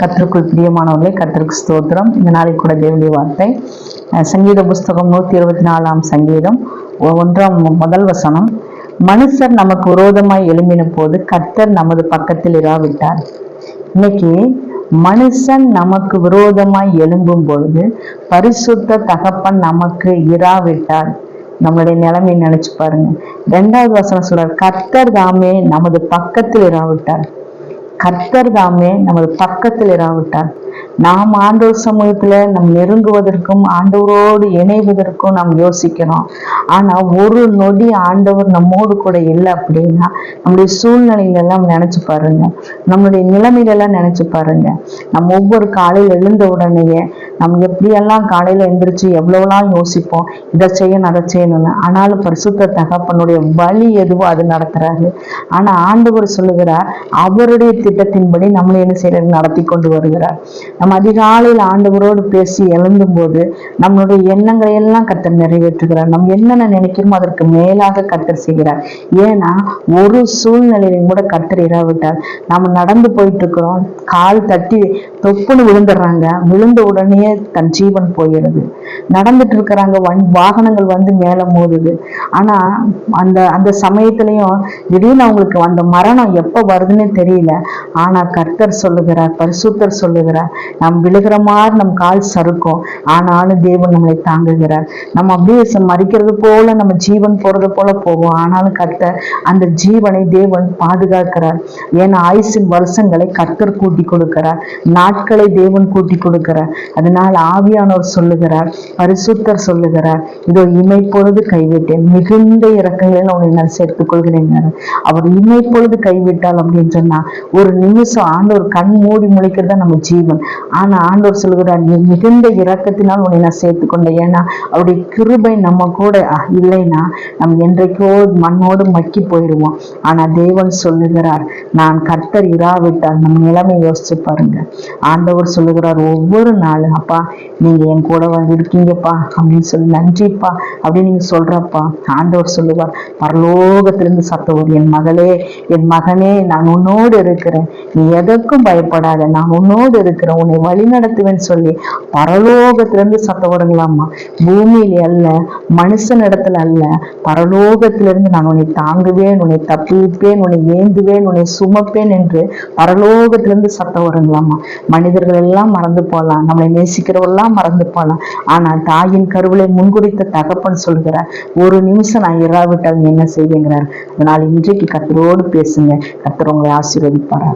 கர்த்தருக்குள் பிரியமானவர்களே, கர்த்தருக்கு ஸ்தோத்திரம். இந்த நாளைக்கு கூட தேவனுடைய வார்த்தை சங்கீத புஸ்தகம் 124 சங்கீதம் 1 வசனம். மனுஷர் நமக்கு விரோதமாய் எழும்பின போது கர்த்தர் நமது பக்கத்தில் இராவிட்டார். இன்னைக்கு மனுஷன் நமக்கு விரோதமாய் எழும்பும் பொழுது பரிசுத்த தகப்பன் நமக்கு இராவிட்டார். நம்மளுடைய நிலைமை நினைச்சு பாருங்க. 2வது வசனம் சொல்றார், கர்த்தர் தாமே நமது பக்கத்தில் இராவிட்டார். கர்த்தர் தாமே நமது பக்கத்தில் இராவிட்டார். நாம் ஆண்டவர் சமூகத்துல நெருங்குவதற்கும் ஆண்டவரோடு இணைவதற்கும் நாம் யோசிக்கிறோம். ஆனா ஒரு நொடி ஆண்டவர் நம்மோடு கூட இல்லை அப்படின்னா நம்முடைய சூழ்நிலைகள் எல்லாம் நினைச்சு பாருங்க, நம்மளுடைய நிலைமைகளெல்லாம் நினைச்சு பாருங்க. நம்ம ஒவ்வொரு காலையில் எழுந்த உடனேயே நம்ம எப்படியெல்லாம் காலையில எந்திரிச்சு எவ்வளவுலாம் யோசிப்போம், இதை செய்யணும் அதை செய்யணும்னு. ஆனாலும் பரிசுத்த தகப்பனுடைய வழி எதுவோ அது நடத்துறாரு. ஆனா ஆண்டவர் சொல்லுகிறார், அவருடைய திட்டத்தின்படி நம்மளை என்ன செய்யறது, நடத்தி கொண்டு வருகிறார். நம்ம அதிகாலையில் ஆண்டவரோடு பேசி எழுந்தும் போது நம்மளுடைய எண்ணங்களை எல்லாம் கர்த்தர் நிறைவேற்றுகிறார். நம்ம என்னென்ன நினைக்கிறோமோ அதற்கு மேலாக கர்த்தர் செய்கிறார். ஏன்னா ஒரு சூழ்நிலையிலும் கூட கர்த்தர் இராவிட்டார். நம்ம நடந்து போயிட்டு இருக்கிறோம், கால் தட்டி தொப்புன்னு விழுந்துடுறாங்க, விழுந்த உடனே தன் ஜீவன் போயிடுது. நடந்துட்டு இருக்கிறாங்க, வாகனங்கள் வந்து மேல மோதுது. ஆனா அந்த சமயத்திலையும் திடீர்னு அவங்களுக்கு அந்த மரணம் எப்ப வருதுன்னு தெரியல. ஆனா கர்த்தர் சொல்லுகிறார், பரிசுத்தர் சொல்லுகிறார், நாம் விழுகிற மாதிரி நம் கால் சறுக்கும், ஆனாலும் தேவன் நம்மளை தாங்குகிறார். நம்ம அப்படியே மறிக்கிறது போல நம்ம ஜீவன் போறது போல போகும், ஆனாலும் கர்த்தர் அந்த ஜீவனை தேவன் பாதுகாக்கிறார். ஏன்னா ஆயுசின் வருஷங்களை கர்த்தர் கூட்டி கொடுக்கிறார், நாட்களை தேவன் கூட்டி கொடுக்கிறார். அதனால் ஆவியானவர் சொல்லுகிறார், பரிசுத்தர் சொல்லுகிறார், இதோ இமைப்பொழுது கைவிட்டேன், மிகுந்த இரக்கங்களில் உன்னை நான் சேர்த்துக் கொள்கிறேன். அவர் இமைப்பொழுது கைவிட்டால் அப்படின்னு சொன்னா ஒரு நிமிஷம் ஆண்டவர் கண் மூடி முழிக்கிறதா நம்ம ஜீவன். ஆனா ஆண்டவர் சொல்லுகிறார், நீ மிகுந்த இரக்கத்தினால் உன்னை நான் சேர்த்துக்கொண்டேன். ஏன்னா அவருடைய கிருபை நம்ம கூட இல்லைன்னா நம்ம என்றைக்கோ மண்ணோடு மக்கி போயிடுவோம். ஆனா தேவன் சொல்லுகிறார், நான் கர்த்தர் இராவிட்டால். நம்ம நிலைமை யோசிச்சு பாருங்க. ஆண்டவர் சொல்லுகிறார் ஒவ்வொரு நாளும், அப்பா நீங்க என் கூட வந்து இருக்கீங்கப்பா அப்படின்னு சொல்லி நன்றிப்பா அப்படின்னு நீங்க சொல்றப்பா, ஆண்டவர் சொல்லுவார், பரலோகத்திலிருந்து சத்தம் வரும், என் மகளே என் மகனே நான் உன்னோடு இருக்கிறேன், நீ எதற்கும் பயப்படாத, நான் உன்னோடு இருக்கிறேன், உன்னை வழி நடத்துவேன்னு சொல்லி பரலோகத்திலிருந்து சத்தம் வருங்களாமா. பூமியில் அல்ல, மனுஷன் இடத்துல அல்ல, பரலோகத்திலிருந்து நான் உன்னை தாங்குவேன், உன்னை தப்பிப்பேன், உன்னை ஏந்துவேன், உன்னை சுமப்பேன் என்று பரலோகத்திலிருந்து சத்தம் வருங்களாமா. மனிதர்கள் எல்லாம் மறந்து போகலாம், நம்மளை நேசிக்கிறவெல்லாம் மறந்து போகலாம், ஆனா தாயின் கருவிலை முன்குறித்த தகப்பன் சொல்கிறார், ஒரு நிமிஷம் நான் இராவிட்டால் நீ என்ன செய்வேங்கிறார். அதனால் இன்றைக்கு கர்த்தரோடு பேசுங்க, கர்த்தர் உங்களை ஆசீர்வதிப்பார்.